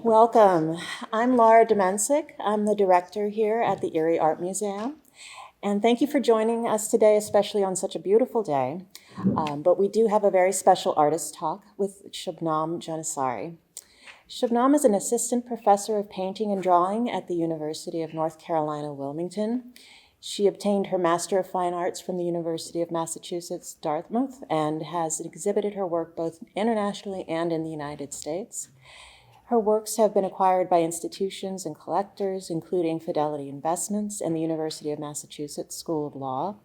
Welcome. I'm Laura Domensic. I'm the director here at the Erie Art Museum. And thank you for joining us today, especially on such a beautiful day. But we do have a very special artist talk with Shabnam Jannesari. Shabnam is an assistant professor of painting and drawing at the University of North Carolina, Wilmington. She obtained her Master of Fine Arts from the University of Massachusetts, Dartmouth, and has exhibited her work both internationally and in the United States. Her works have been acquired by institutions and collectors, including Fidelity Investments and the University of Massachusetts School of Law.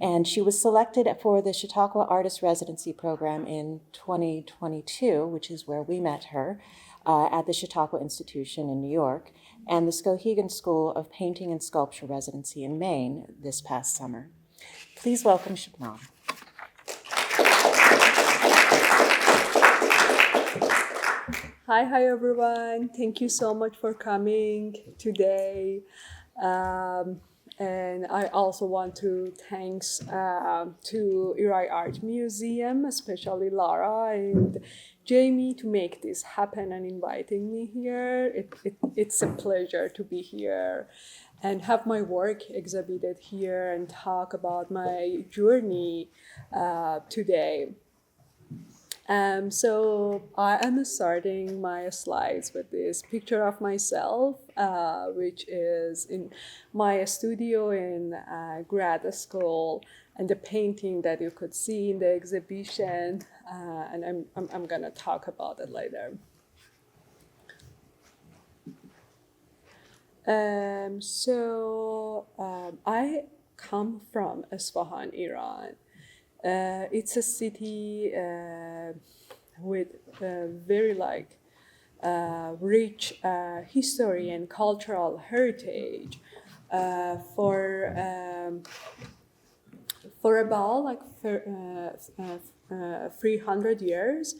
And she was selected for the Chautauqua Artist Residency Program in 2022, which is where we met her, at the Chautauqua Institution in New York, and the Skowhegan School of Painting and Sculpture Residency in Maine this past summer. Please welcome Shabnam. Hi everyone. Thank you so much for coming today. And I also want to thanks to Erie Art Museum, especially Lara and Jamie, to make this happen and inviting me here. It's a pleasure to be here and have my work exhibited here and talk about my journey today. So I am starting my slides with this picture of myself, which is in my studio in grad school, and the painting that you could see in the exhibition, and I'm gonna talk about it later. I come from Isfahan, Iran. It's a city with very rich history and cultural heritage. For about 300 years,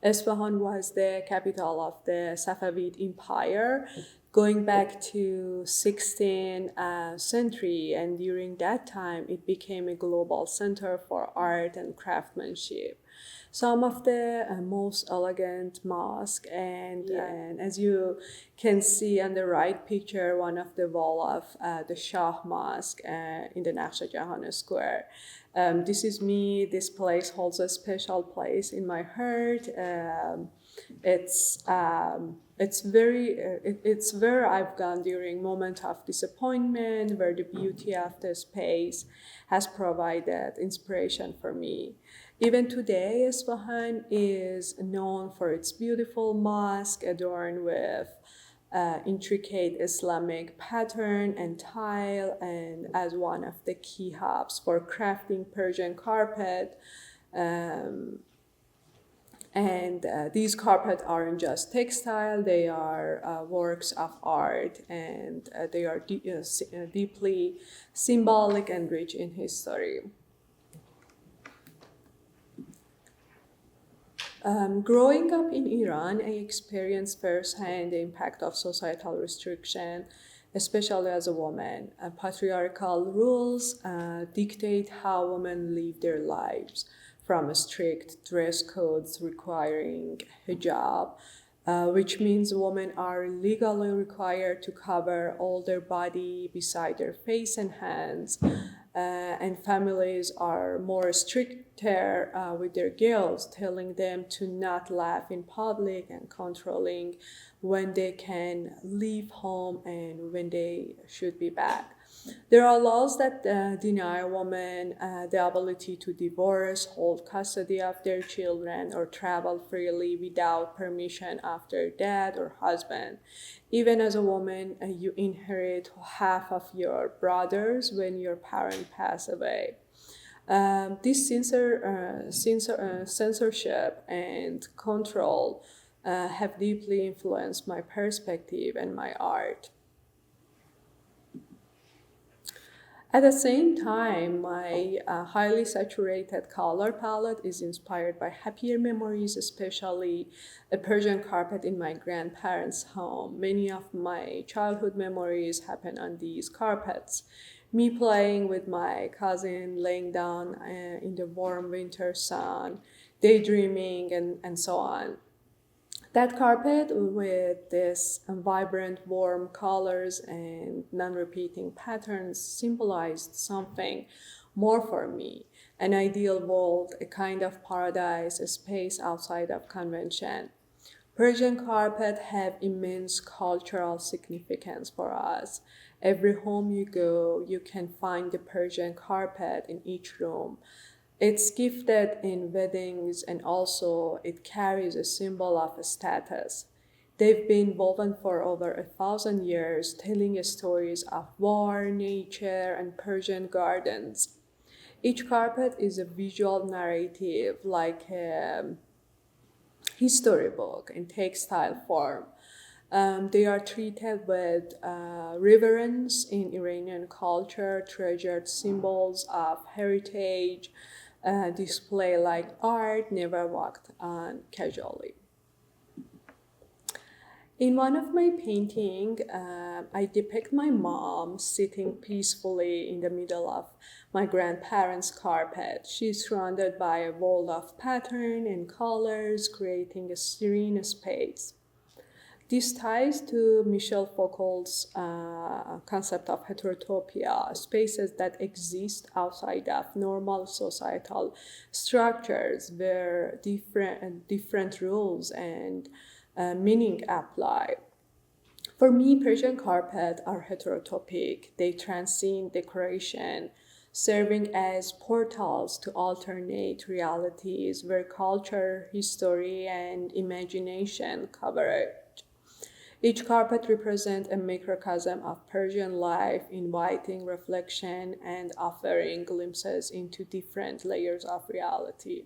Isfahan was the capital of the Safavid Empire, going back to 16th century, and during that time it became a global center for art and craftsmanship. Some of the most elegant mosque, and as you can see on the right picture, one of the wall of the Shah Mosque in the Nakhsha Jahan Square. This is me. This place holds a special place in my heart. It's where I've gone during moments of disappointment, where the beauty of the space has provided inspiration for me. Even today, Isfahan is known for its beautiful mosque adorned with intricate Islamic pattern and tile, and as one of the key hubs for crafting Persian carpet. These carpets aren't just textile, they are works of art, and they are deeply symbolic and rich in history. Growing up in Iran, I experienced firsthand the impact of societal restriction, especially as a woman. Patriarchal rules dictate how women live their lives, from strict dress codes requiring hijab, which means women are legally required to cover all their body beside their face and hands, and families are more stricter with their girls, telling them to not laugh in public and controlling when they can leave home and when they should be back. There are laws that deny women the ability to divorce, hold custody of their children, or travel freely without permission of their dad or husband. Even as a woman, you inherit half of your brothers when your parent pass away. This censorship and control have deeply influenced my perspective and my art. At the same time, my highly saturated color palette is inspired by happier memories, especially a Persian carpet in my grandparents' home. Many of my childhood memories happen on these carpets. Me playing with my cousin, laying down in the warm winter sun, daydreaming, and so on. That carpet with this vibrant, warm colors and non-repeating patterns symbolized something more for me, an ideal world, a kind of paradise, a space outside of convention. Persian carpet have immense cultural significance for us. Every home you go, you can find the Persian carpet in each room. It's gifted in weddings and also it carries a symbol of status. They've been woven for over 1,000 years, telling stories of war, nature, and Persian gardens. Each carpet is a visual narrative, like a history book in textile form. They are treated with reverence in Iranian culture, treasured symbols of heritage, display like art, never walked on casually. In one of my paintings, I depict my mom sitting peacefully in the middle of my grandparents' carpet. She's surrounded by a world of pattern and colors, creating a serene space. This ties to Michel Foucault's concept of heterotopia, spaces that exist outside of normal societal structures where different rules and meaning apply. For me, Persian carpet are heterotopic. They transcend decoration, serving as portals to alternate realities where culture, history, and imagination cover. Each carpet represents a microcosm of Persian life, inviting reflection and offering glimpses into different layers of reality.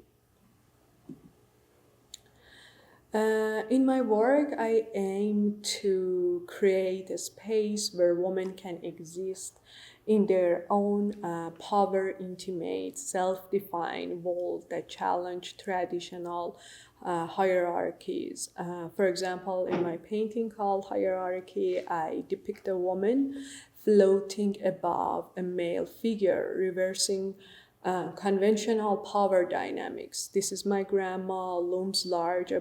In my work, I aim to create a space where women can exist in their own power, intimate, self-defined world that challenge traditional hierarchies. For example, in my painting called Hierarchy, I depict a woman floating above a male figure, reversing conventional power dynamics. This is my grandma looms large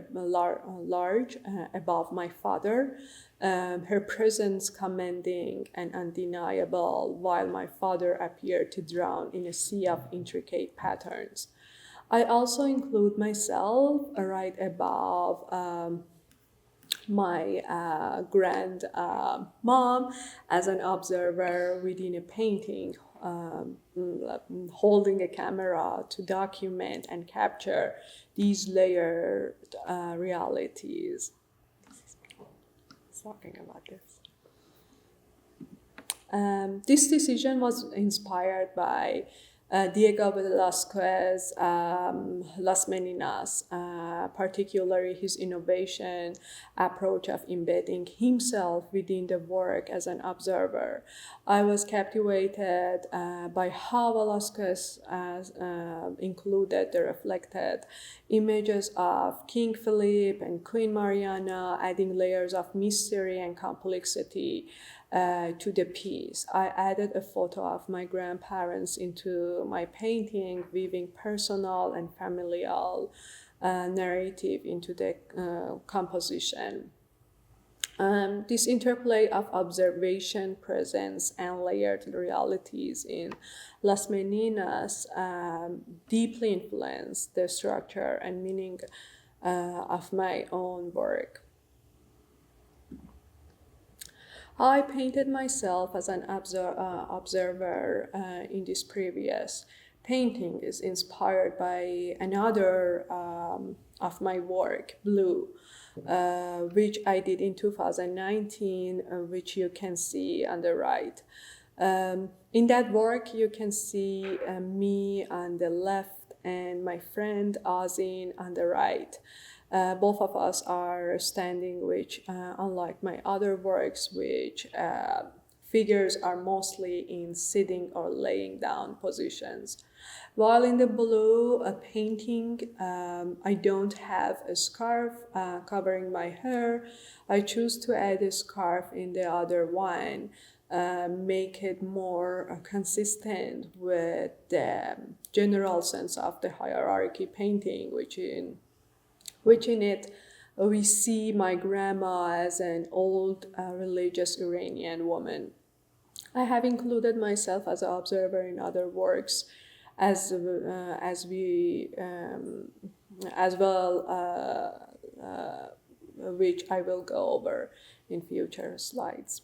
above my father, her presence commanding and undeniable, while my father appeared to drown in a sea of intricate patterns. I also include myself right above my grand mom as an observer within a painting, holding a camera to document and capture these layered realities. Talking about this. This decision was inspired by Diego Velázquez, Las Meninas, particularly his innovation approach of embedding himself within the work as an observer. I was captivated by how Velázquez included the reflected images of King Philip and Queen Mariana, adding layers of mystery and complexity to the piece. I added a photo of my grandparents into my painting, weaving personal and familial narrative into the composition. This interplay of observation, presence, and layered realities in Las Meninas deeply influenced the structure and meaning of my own work. I painted myself as an observer in this previous painting is inspired by another of my work, Blue, which I did in 2019, which you can see on the right. In that work, you can see me on the left and my friend Azin on the right. Both of us are standing, which unlike my other works, which figures are mostly in sitting or laying down positions. While in the blue painting, I don't have a scarf covering my hair. I choose to add a scarf in the other one, make it more consistent with the general sense of the hierarchy painting, which in it we see my grandma as an old religious Iranian woman. I have included myself as an observer in other works, as we as well, which I will go over in future slides.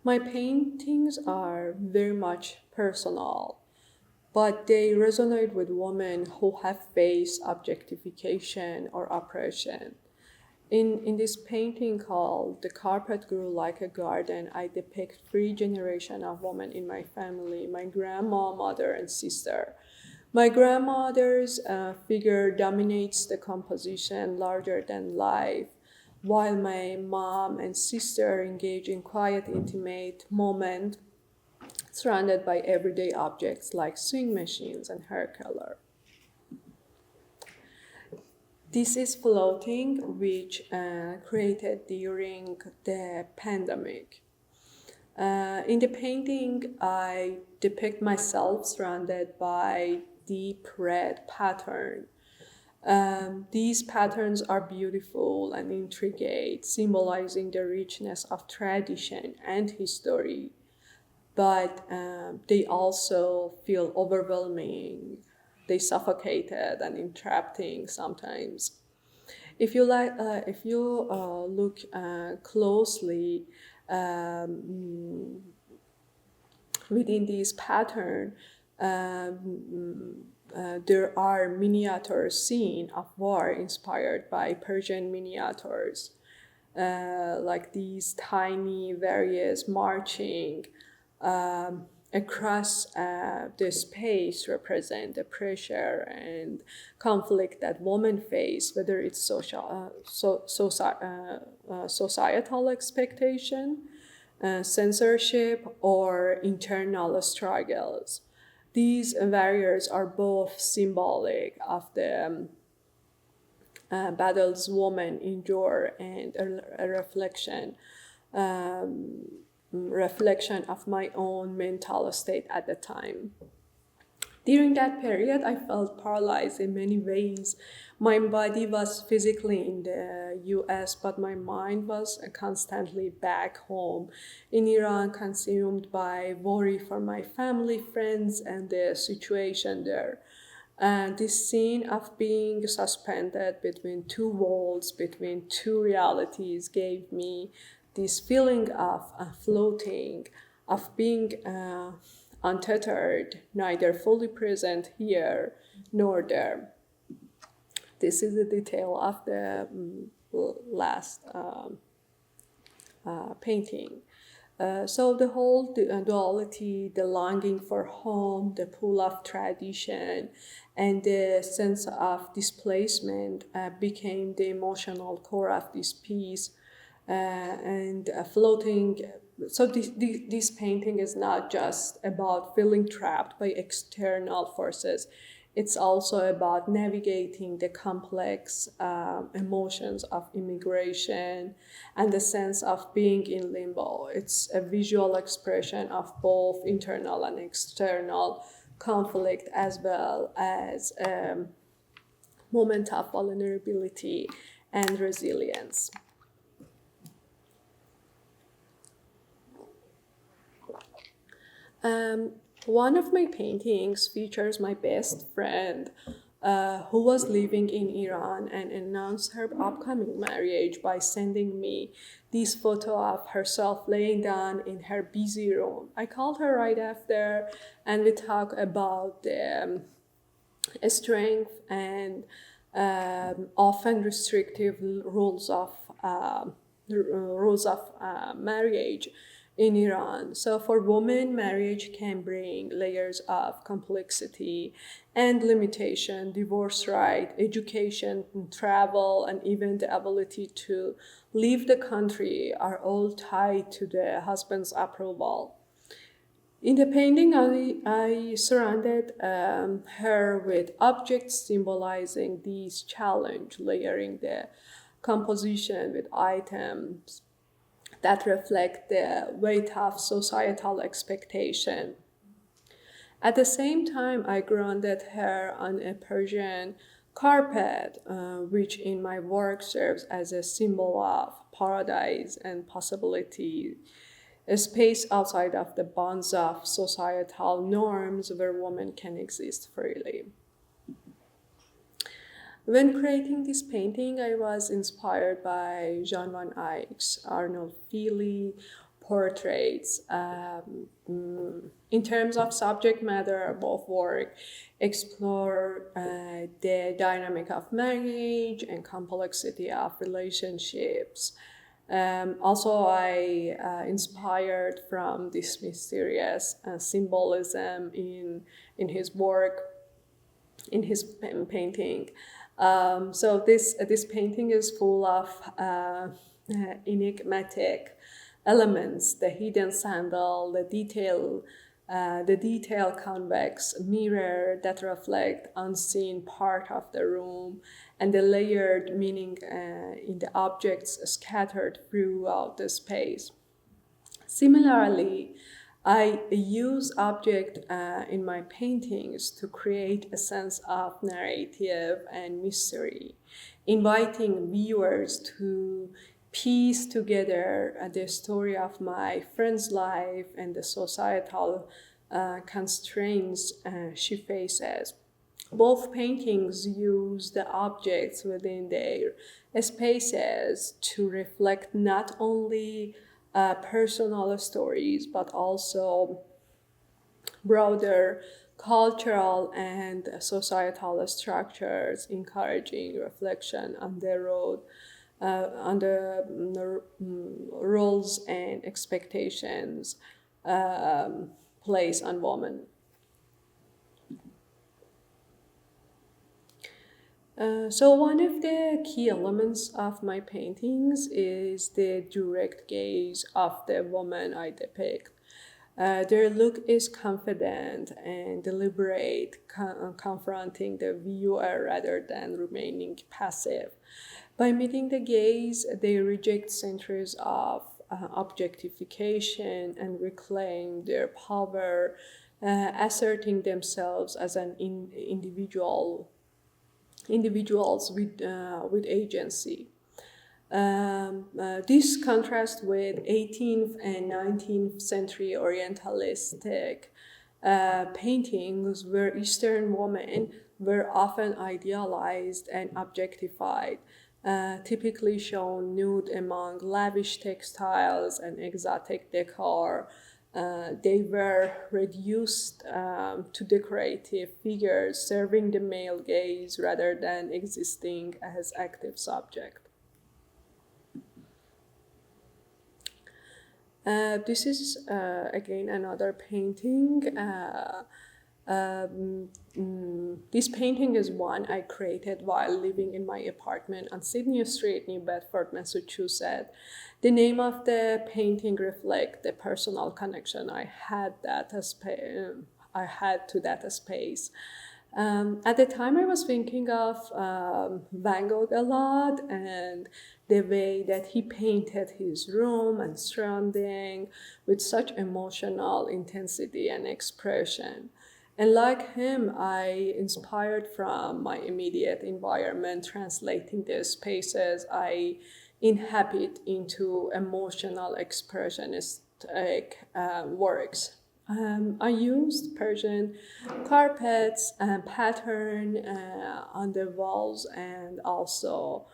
My paintings are very much personal, but they resonate with women who have faced objectification or oppression. In this painting called The Carpet Grew Like a Garden, I depict three generations of women in my family: my grandma, mother, and sister. My grandmother's figure dominates the composition, larger than life, while my mom and sister engage in quiet, intimate moment surrounded by everyday objects like sewing machines and hair color. This is floating, which created during the pandemic. In the painting, I depict myself surrounded by deep red pattern. These patterns are beautiful and intricate, symbolizing the richness of tradition and history, but they also feel overwhelming. They suffocated and entrapping sometimes. If you look closely within this pattern, there are miniature scenes of war inspired by Persian miniatures, like these tiny various marching across the space represent the pressure and conflict that women face, whether it's societal expectation, censorship, or internal struggles. These barriers are both symbolic of the battles women endure and a reflection of my own mental state at the time. During that period, I felt paralyzed in many ways. My body was physically in the US, but my mind was constantly back home in Iran, consumed by worry for my family, friends, and the situation there. And this scene of being suspended between two worlds, between two realities, gave me this feeling of floating, of being untethered, neither fully present here nor there. This is a detail of the last painting. So the whole duality, the longing for home, the pull of tradition, and the sense of displacement became the emotional core of this piece. And floating. So this painting is not just about feeling trapped by external forces. It's also about navigating the complex emotions of immigration and the sense of being in limbo. It's a visual expression of both internal and external conflict, as well as a moment of vulnerability and resilience. One of my paintings features my best friend who was living in Iran and announced her upcoming marriage by sending me this photo of herself laying down in her busy room. I called her right after and we talked about the strength and often restrictive rules of marriage in Iran. So for women, marriage can bring layers of complexity and limitation. Divorce right, education, travel, and even the ability to leave the country are all tied to the husband's approval. In the painting, I surrounded her with objects symbolizing these challenge, layering the composition with items that reflect the weight of societal expectation. At the same time, I grounded her on a Persian carpet, which in my work serves as a symbol of paradise and possibility, a space outside of the bonds of societal norms where women can exist freely. When creating this painting, I was inspired by Jean van Eyck's Arnold Feely portraits. In terms of subject matter, both work explore the dynamic of marriage and complexity of relationships. Also, I inspired from this mysterious symbolism in his work, in his painting. So this painting is full of enigmatic elements: the hidden sandal, the detail convex mirror that reflect unseen part of the room, and the layered meaning in the objects scattered throughout the space. Similarly, I use objects in my paintings to create a sense of narrative and mystery, inviting viewers to piece together the story of my friend's life and the societal constraints she faces. Both paintings use the objects within their spaces to reflect not only personal stories but also broader cultural and societal structures, encouraging reflection on the road, on the roles and expectations placed on women. So one of the key elements of my paintings is the direct gaze of the woman I depict. Their look is confident and deliberate, confronting the viewer rather than remaining passive. By meeting the gaze, they reject centuries of objectification and reclaim their power, asserting themselves as an individuals with agency. This contrasts with 18th and 19th century Orientalistic paintings where Eastern women were often idealized and objectified, typically shown nude among lavish textiles and exotic decor. They were reduced to decorative figures serving the male gaze rather than existing as active subject. This is again another painting. This painting is one I created while living in my apartment on Sydney Street, New Bedford, Massachusetts. The name of the painting reflects the personal connection I had to that space. At the time, I was thinking of Van Gogh a lot and the way that he painted his room and surrounding with such emotional intensity and expression. And like him, I inspired from my immediate environment, translating the spaces I inhabit into emotional expressionistic works. I used Persian carpets and pattern on the walls and also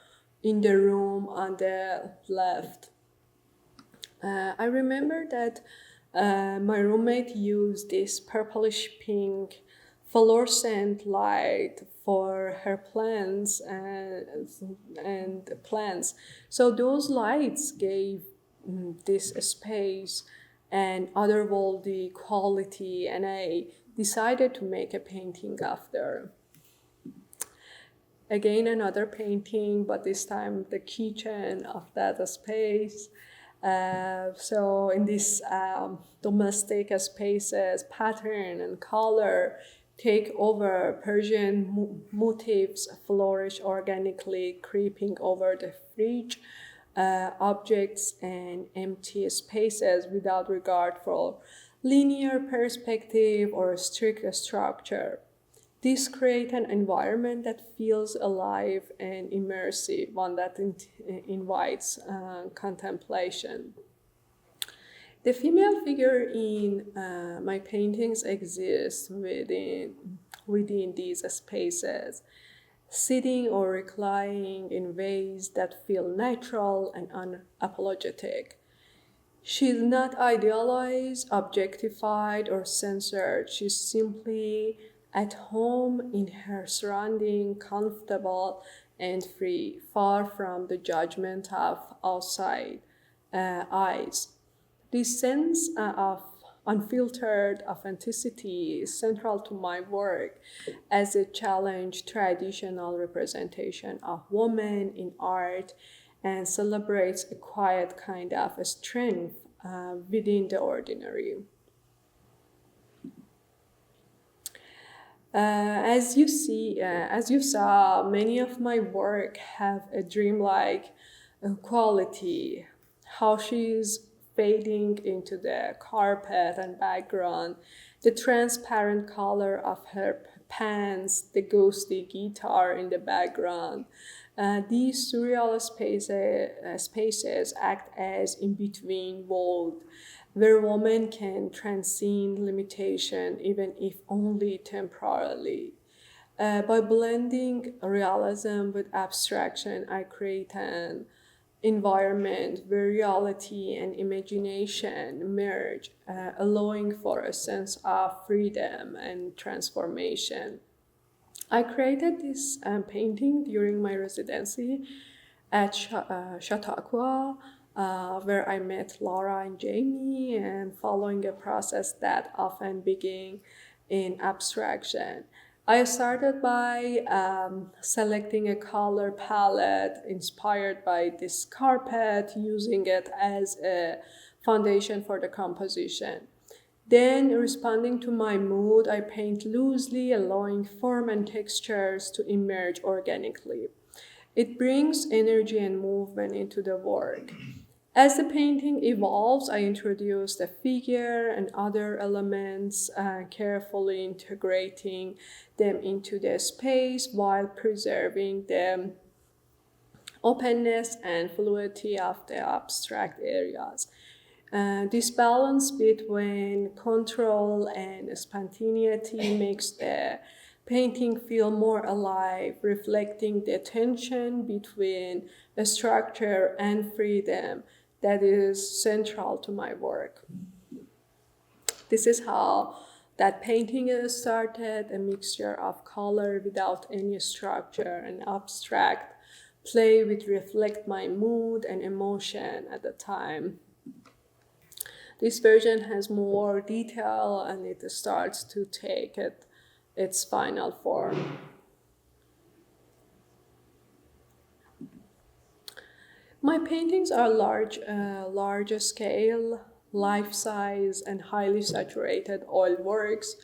in the room on the left. I remember that my roommate used this purplish pink fluorescent light for her plants and plants. So those lights gave this space and otherworldly quality, and I decided to make a painting after. Again, another painting, but this time the kitchen of that space. So in these domestic spaces, pattern and color take over. Persian motifs flourish organically, creeping over the fridge, objects and empty spaces without regard for linear perspective or strict structure. This creates an environment that feels alive and immersive, one that invites contemplation. The female figure in my paintings exists within these spaces, sitting or reclining in ways that feel natural and unapologetic. She's not idealized, objectified, or censored. She's simply at home in her surrounding, comfortable and free, far from the judgment of outside eyes. This sense of unfiltered authenticity is central to my work as it challenges traditional representation of women in art and celebrates a quiet kind of strength within the ordinary. As you saw, many of my work have a dreamlike quality. How she's fading into the carpet and background, the transparent color of her pants, the ghostly guitar in the background. These surreal spaces act as in-between world where women can transcend limitation even if only temporarily. By blending realism with abstraction, I create an environment where reality and imagination merge, allowing for a sense of freedom and transformation. I created this painting during my residency at Chautauqua, where I met Laura and Jamie, and following a process that often begins in abstraction. I started by selecting a color palette inspired by this carpet, using it as a foundation for the composition. Then, responding to my mood, I paint loosely, allowing form and textures to emerge organically. It brings energy and movement into the work. As the painting evolves, I introduce the figure and other elements, carefully integrating them into the space while preserving the openness and fluidity of the abstract areas. This balance between control and spontaneity makes the painting feel more alive, reflecting the tension between structure and freedom that is central to my work. This is how that painting is started, a mixture of color without any structure and abstract play which reflect my mood and emotion at the time. This version has more detail and it starts to take its final form. My paintings are large scale, life size, and highly saturated oil works.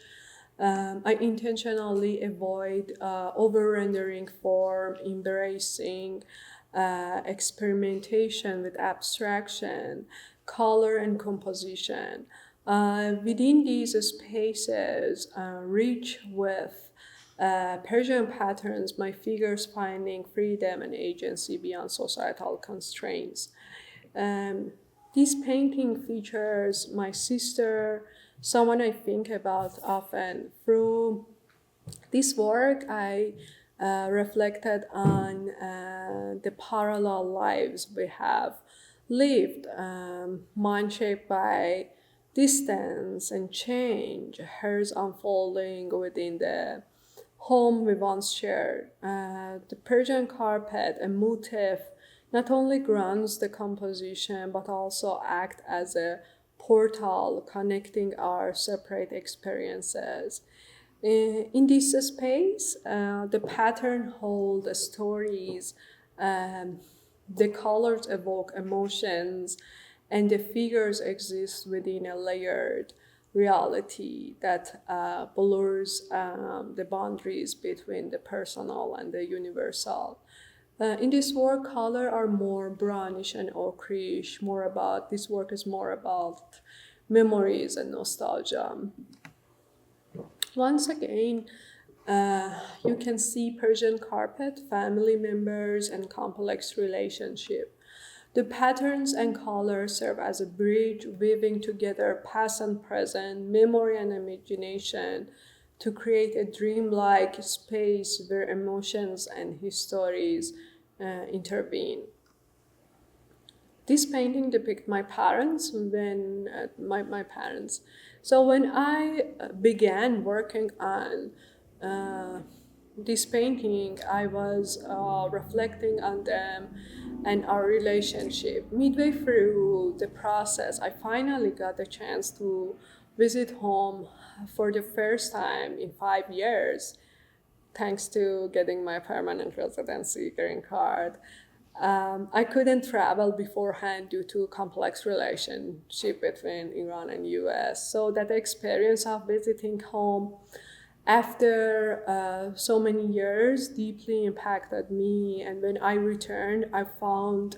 I intentionally avoid over rendering form, embracing experimentation with abstraction, color, and composition. Within these spaces, rich with Persian patterns, my figures finding freedom and agency beyond societal constraints. Um, this painting features my sister, someone I think about often. Through this work, I reflected on the parallel lives we have lived, mine shaped by distance and change, hers unfolding within the home we once shared. The Persian carpet, a motif, not only grounds the composition but also act as a portal connecting our separate experiences. In this space, the pattern hold stories, um, the colors evoke emotions, and the figures exist within a layered reality that blurs the boundaries between the personal and the universal. In this work, color are more brownish and ochreish. More about this work is more about memories and nostalgia. Once again, you can see Persian carpet, family members, and complex relationship. The patterns and colors serve as a bridge, weaving together past and present, memory and imagination, to create a dreamlike space where emotions and histories intervene. This painting depicts my parents when my parents. So when I began working on uh, this painting, I was reflecting on them and our relationship. Midway through the process, I finally got the chance to visit home for the first time in 5 years, thanks to getting my permanent residency green card. I couldn't travel beforehand due to complex relationship between Iran and US. So that experience of visiting home after so many years deeply impacted me. And when I returned, I found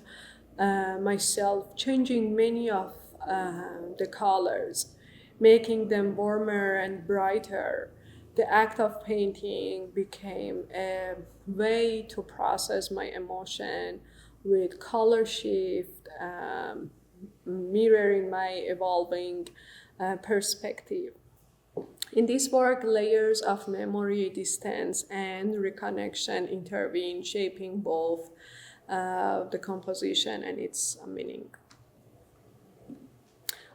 myself changing many of the colors, making them warmer and brighter. The act of painting became a way to process my emotion with color shift, mirroring my evolving perspective. In this work, layers of memory, distance, and reconnection intervene, shaping both the composition and its meaning.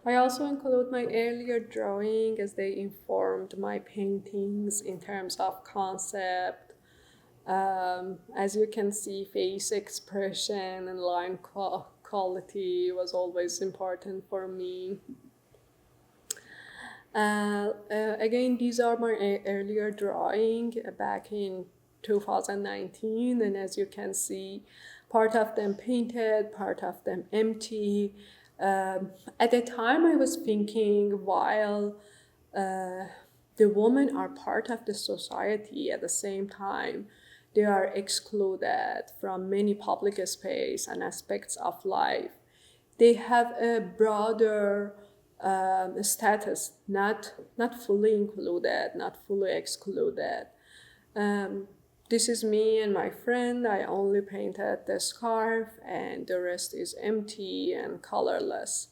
I also include my earlier drawing as they informed my paintings in terms of concept. As you can see, face expression and line quality was always important for me. Again, these are my earlier drawing back in 2019, and as you can see, part of them painted, part of them empty. At the time, I was thinking, while the women are part of the society, at the same time, they are excluded from many public space and aspects of life. They have a broader status, not fully included, not fully excluded. This is me and my friend. I only painted the scarf, and the rest is empty and colorless.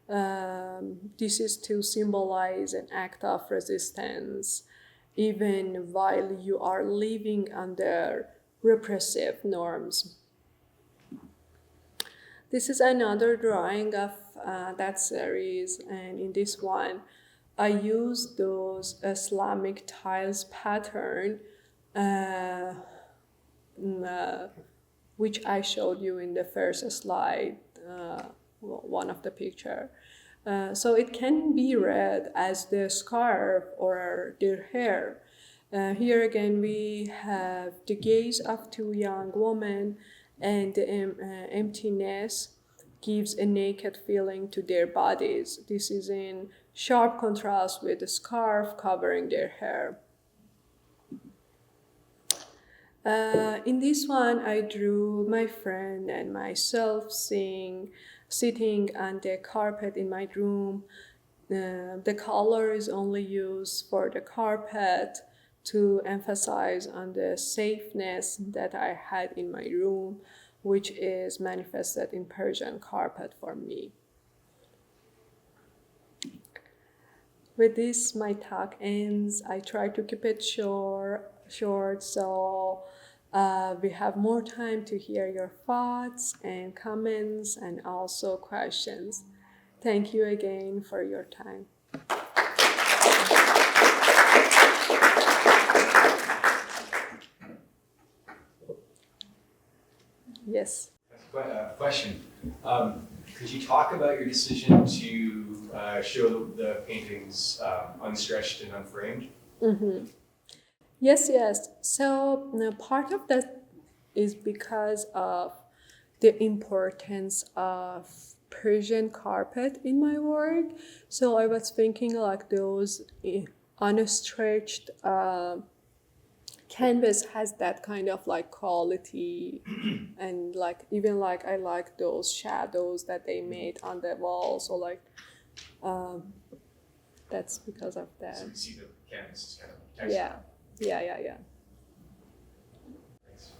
This is to symbolize an act of resistance, even while you are living under repressive norms. This is another drawing of that series, and in this one, I used those Islamic tiles pattern, uh, which I showed you in the first slide, one of the picture. So it can be read as the scarf or their hair. Here again, we have the gaze of two young women, and the emptiness gives a naked feeling to their bodies. This is in sharp contrast with the scarf covering their hair. In this one, I drew my friend and myself sitting on the carpet in my room. The color is only used for the carpet to emphasize on the safeness that I had in my room, which is manifested in Persian carpet for me. With this, my talk ends. I try to keep it short so we have more time to hear your thoughts and comments and also questions. Thank you again for your time. Yes. Question. Could you talk about your decision to show the paintings unstretched and unframed? Mm-hmm. Yes. So part of that is because of the importance of Persian carpet in my work. So I was thinking like those unstretched canvas has that kind of like quality, and like even like I like those shadows that they made on the wall. So like That's because of that. So we see the canvas is kind of Yeah. textured. Yeah. Thanks.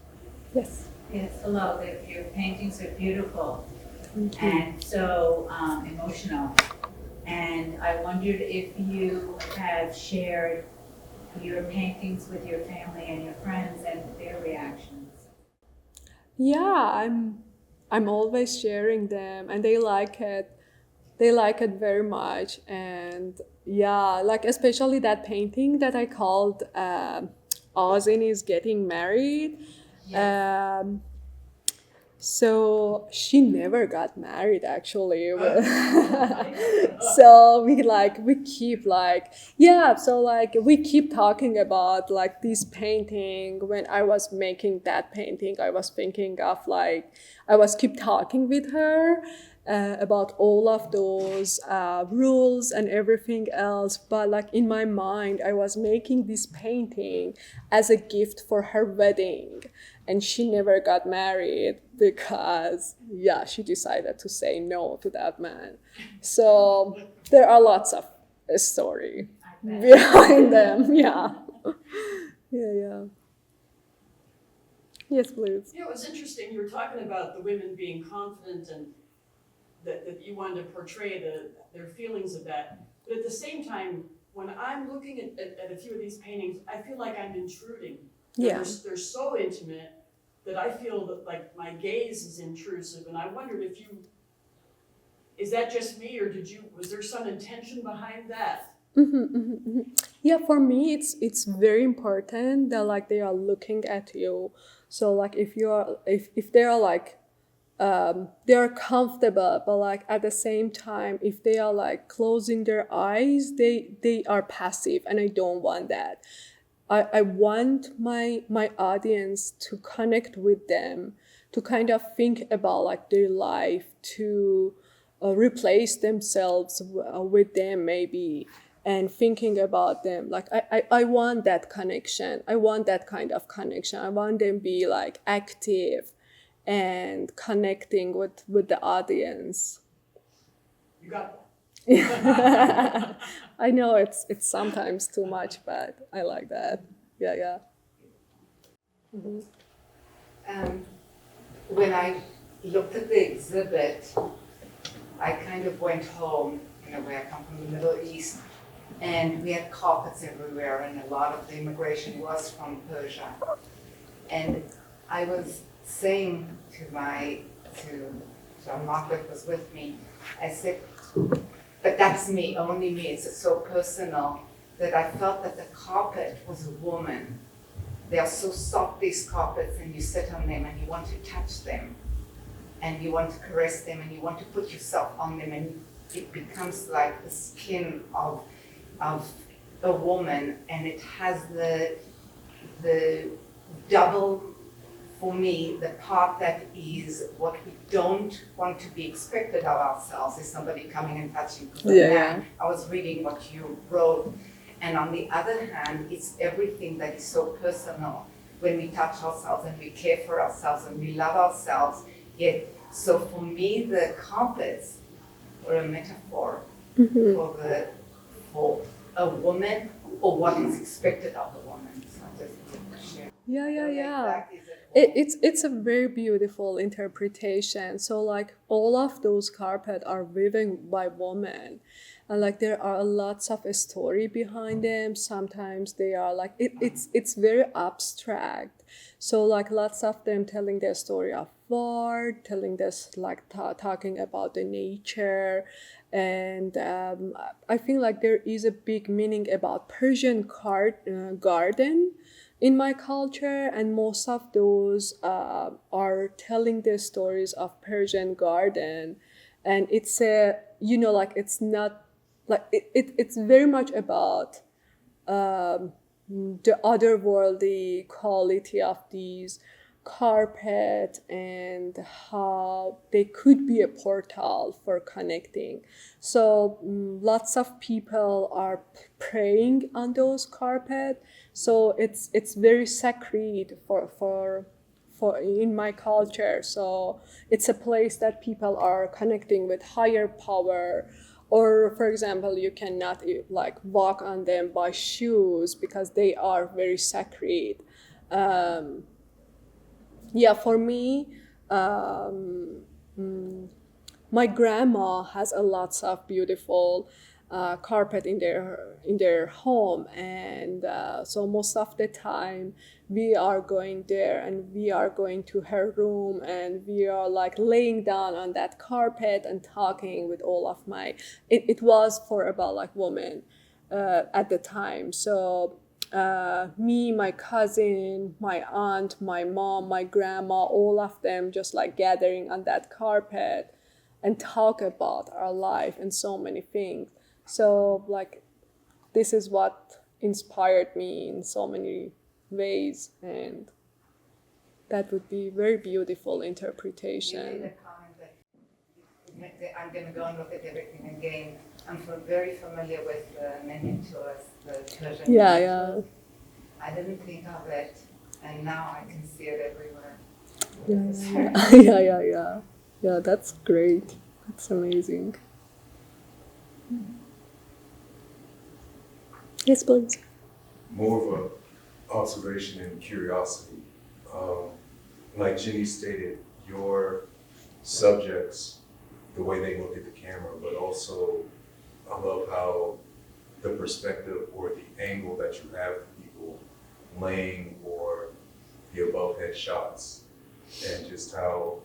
Yes. Yes, hello. Your paintings are beautiful and so emotional. And I wondered if you have shared your paintings with your family and your friends and their reactions. Yeah, I'm always sharing them, and they like it. They like it very much, and yeah, like especially that painting that I called Ozin is Getting Married. Um, so she never got married actually. So we keep like, yeah, so like we keep talking about like this painting. When I was making that painting, I was thinking of like, I was keep talking with her about all of those rules and everything else. But like in my mind, I was making this painting as a gift for her wedding. And she never got married because, yeah, she decided to say no to that man. So there are lots of story behind them. Yeah. Yeah. Yes, please. You know, it was interesting, you were talking about the women being confident and that you wanted to portray their feelings of that. But at the same time, when I'm looking at a few of these paintings, I feel like I'm intruding. Yeah. They're so intimate that I feel that like my gaze is intrusive, and I wondered if is that just me, or was there some intention behind that? Yeah, for me, it's very important that like they are looking at you. So like if they are like they are comfortable, but like at the same time, if they are like closing their eyes, they are passive, and I don't want that. I want my audience to connect with them, to kind of think about like their life, to replace themselves with them maybe, and thinking about them. Like I want that connection. I want that kind of connection. I want them be like active and connecting with the audience. You got that. I know it's sometimes too much, but I like that. Yeah. When I looked at the exhibit, I kind of went home, where I come from the Middle East, and we had carpets everywhere, and a lot of the immigration was from Persia. And I was saying to John Margaret was with me, I said, but that's me, only me. It's so personal that I felt that the carpet was a woman. They are so soft, these carpets, and you sit on them and you want to touch them and you want to caress them and you want to put yourself on them, and it becomes like the skin of a woman, and it has the double, for me, the part that is what we don't want to be expected of ourselves is somebody coming and touching. Yeah. I was reading what you wrote, and on the other hand, it's everything that is so personal when we touch ourselves and we care for ourselves and we love ourselves. Yet, so for me, the carpets were a metaphor for a woman or what is expected of a woman. So I just wanted to share. Yeah. It's a very beautiful interpretation. So like all of those carpet are woven by women, and like there are lots of story behind them. Sometimes they are like it's very abstract. So like lots of them telling their story of war, telling this like talking about the nature, and I feel like there is a big meaning about Persian garden in my culture, and most of those are telling the stories of Persian garden, and it's a like it's not like it's very much about the otherworldly quality of these carpet and how they could be a portal for connecting. So lots of people are praying on those carpet. So it's very sacred for in my culture. So it's a place that people are connecting with higher power, or for example, you cannot like walk on them by shoes because they are very sacred. Yeah, for me, um, my grandma has a lots of beautiful carpet in their home, and so most of the time we are going there and we are going to her room and we are like laying down on that carpet and talking with all of my. It was for about like women at the time, so. Me, my cousin, my aunt, my mom, my grandma, all of them just like gathering on that carpet and talk about our life and so many things. So like this is what inspired me in so many ways, and that would be very beautiful You made interpretation. a comment that I'm going to go and look at everything again. I'm very familiar with the menu tours, the Persian Yeah, menu yeah. tours. I didn't think of it, and now I can see it everywhere. Yeah, that's great. That's amazing. Yes, please. More of a observation and curiosity. Like Jenny stated, your subjects, the way they look at the camera, but also I love how the perspective or the angle that you have of people laying or the above head shots, and just how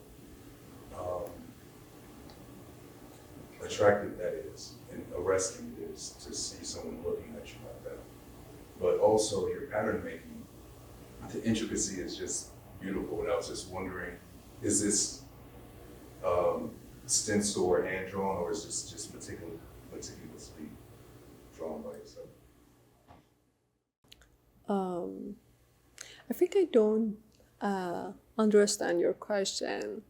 attractive that is and arresting it is to see someone looking at you like that. But also your pattern making, the intricacy is just beautiful. And I was just wondering, is this stencil or hand drawn, or is this just meticulously drawn by yourself? I think I don't understand your question.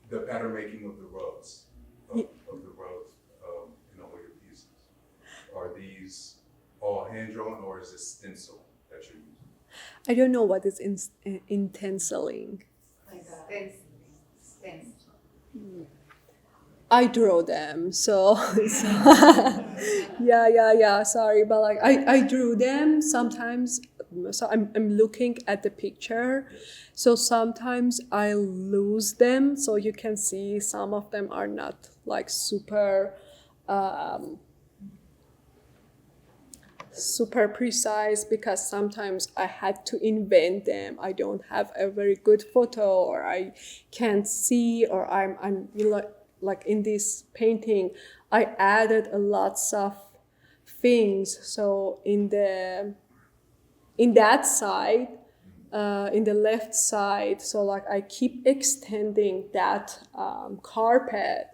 The pattern making of the rugs, of the rugs in all your pieces. Are these all hand drawn, or is this stencil that you're using? I don't know what is intensiling. Stencil. I draw them, so yeah. Sorry, but like I drew them sometimes. So I'm looking at the picture, so sometimes I lose them. So you can see some of them are not like super precise because sometimes I had to invent them. I don't have a very good photo, or I can't see, or I'm like in this painting, I added a lots of things. So in that side, in the left side, so like I keep extending that carpet.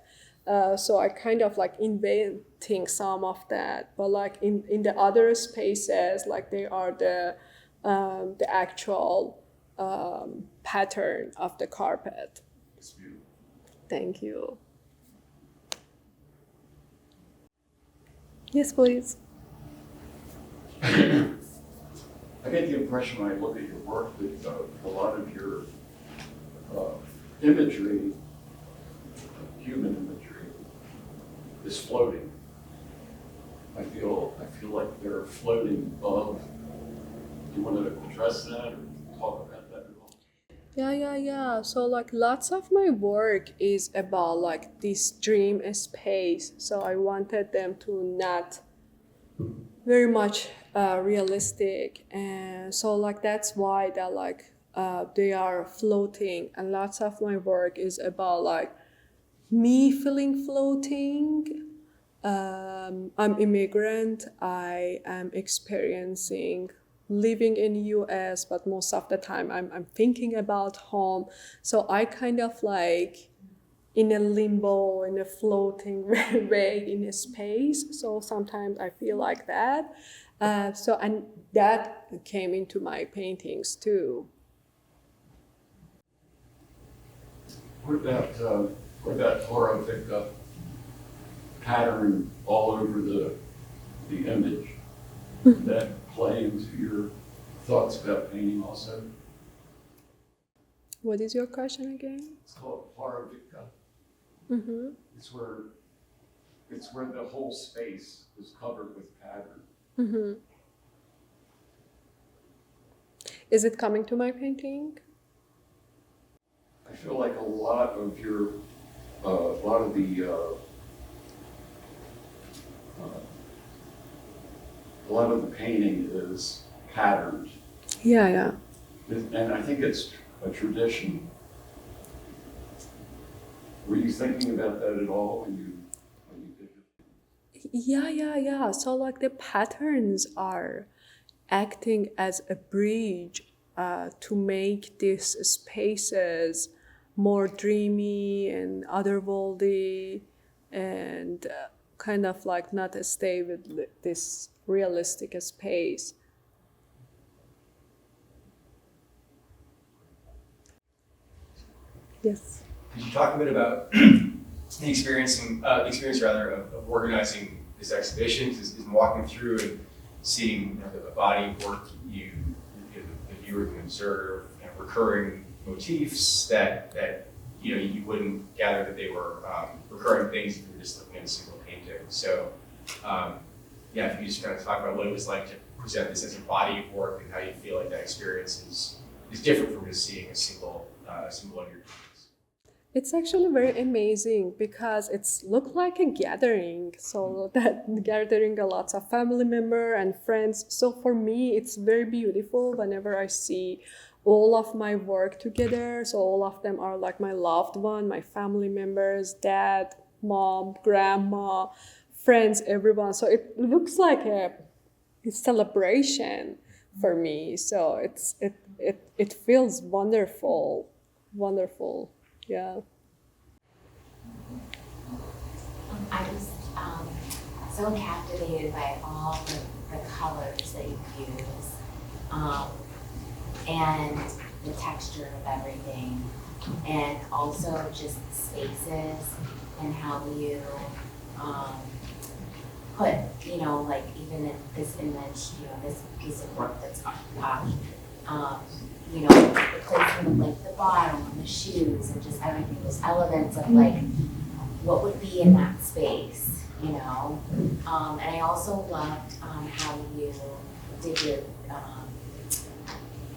So I kind of like inventing some of that, but like in the other spaces, like they are the actual pattern of the carpet. It's beautiful. Thank you. Yes, please. I get the impression when I look at your work that a lot of your imagery, human imagery, is floating. I feel like they're floating above. Do you want to address that or talk about that at all? Yeah. So like lots of my work is about like this dream space. So I wanted them to not very much realistic, and so like that's why that like they are floating, and lots of my work is about like me feeling floating. I'm immigrant. I am experiencing living in US, but most of the time I'm thinking about home. So I kind of like in a limbo, in a floating way in a space. So sometimes I feel like that. So and that came into my paintings too. What about horrific pattern all over the image? Did that play into your thoughts about painting also? What is your question again? It's called horrific. Mm-hmm. It's where It's where the whole space is covered with pattern. Mm-hmm. Is it coming to my painting? I feel like a lot of your, a lot of the, a lot of the painting is patterned. Yeah, yeah. And I think it's a tradition. Were you thinking about that at all when you did it? Yeah. So like the patterns are acting as a bridge to make these spaces more dreamy and otherworldly and kind of like not stay with this realistic space. Yes. Could you talk a bit about the experience rather of organizing this exhibition? Is walking through and seeing a body of work the viewer can observe, recurring motifs that you wouldn't gather that they were recurring things if you were just looking at a single painting. So if you just kind of talk about what it was like to present this as a body of work and how you feel like that experience is different from just seeing a single one of your paintings. It's actually very amazing because it's looked like a gathering. So that gathering a lot of family member and friends. So for me, it's very beautiful whenever I see all of my work together. So all of them are like my loved one, my family members, dad, mom, grandma, friends, everyone. So it looks like a celebration for me. So it feels wonderful. Yeah. I was so captivated by all the colors that you use and the texture of everything, and also just the spaces and how you put, like even in this image, this piece of work that's up, the placement of like the bottom and the shoes and just everything, those elements of like what would be in that space, And I also loved how you did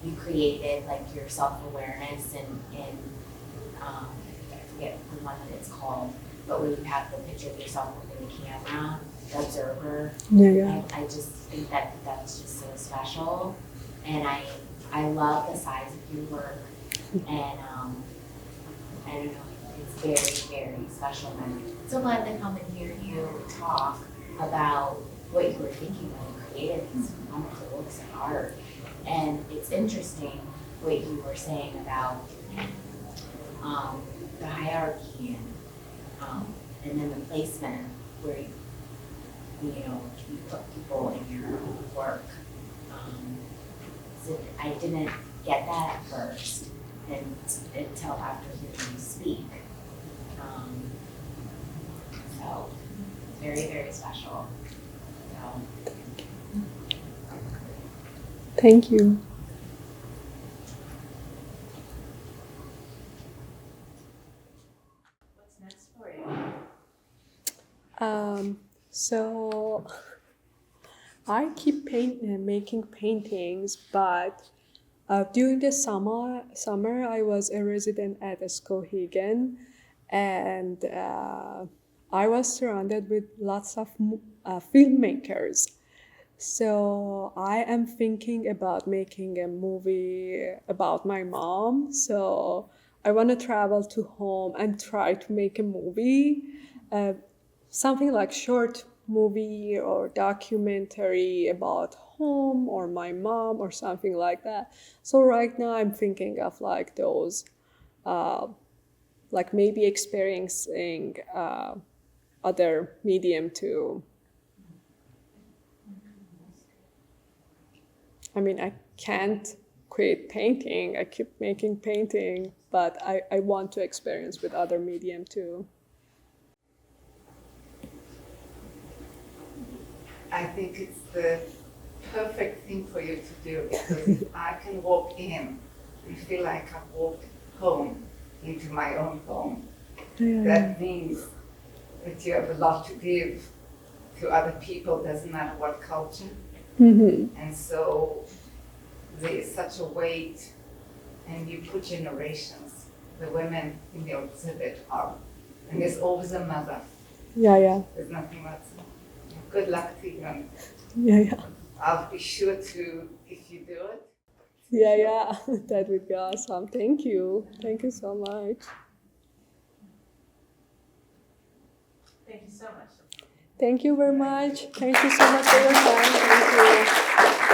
you created like your self-awareness in I forget the one that it's called, but where you have the picture of yourself within the camera, the observer. Yeah. I just think that's just so special, and I love the size of your work, and I don't know, it's very, very special. And I'm so glad to come and hear you talk about what you were thinking when you created these wonderful works of art. And it's interesting what you were saying about the hierarchy and then the placement where you put people in your work. So I didn't get that at first until after hearing you speak. So very, very special. So. Thank you. What's next for you? So I keep making paintings, but during the summer I was a resident at Skowhegan, and I was surrounded with lots of filmmakers. So I am thinking about making a movie about my mom. So I want to travel to home and try to make a movie, something like short movie or documentary about home or my mom or something like that. So right now I'm thinking of like those, like maybe experiencing other medium too. I mean, I can't create painting. I keep making painting, but I want to experience with other medium too. I think it's the perfect thing for you to do, because if I can walk in and feel like I've walked home into my own home, that means that you have a lot to give to other people, doesn't matter what culture. And so there is such a weight, and you put generations. The women in the exhibit are, and there's always a mother. Yeah. There's nothing else. Good luck to you. And Yeah. I'll be sure to, if you do it. Yeah. That would be awesome. Thank you. Thank you so much. Thank you so much. Thank you very much. Thank you so much for your time. Thank you.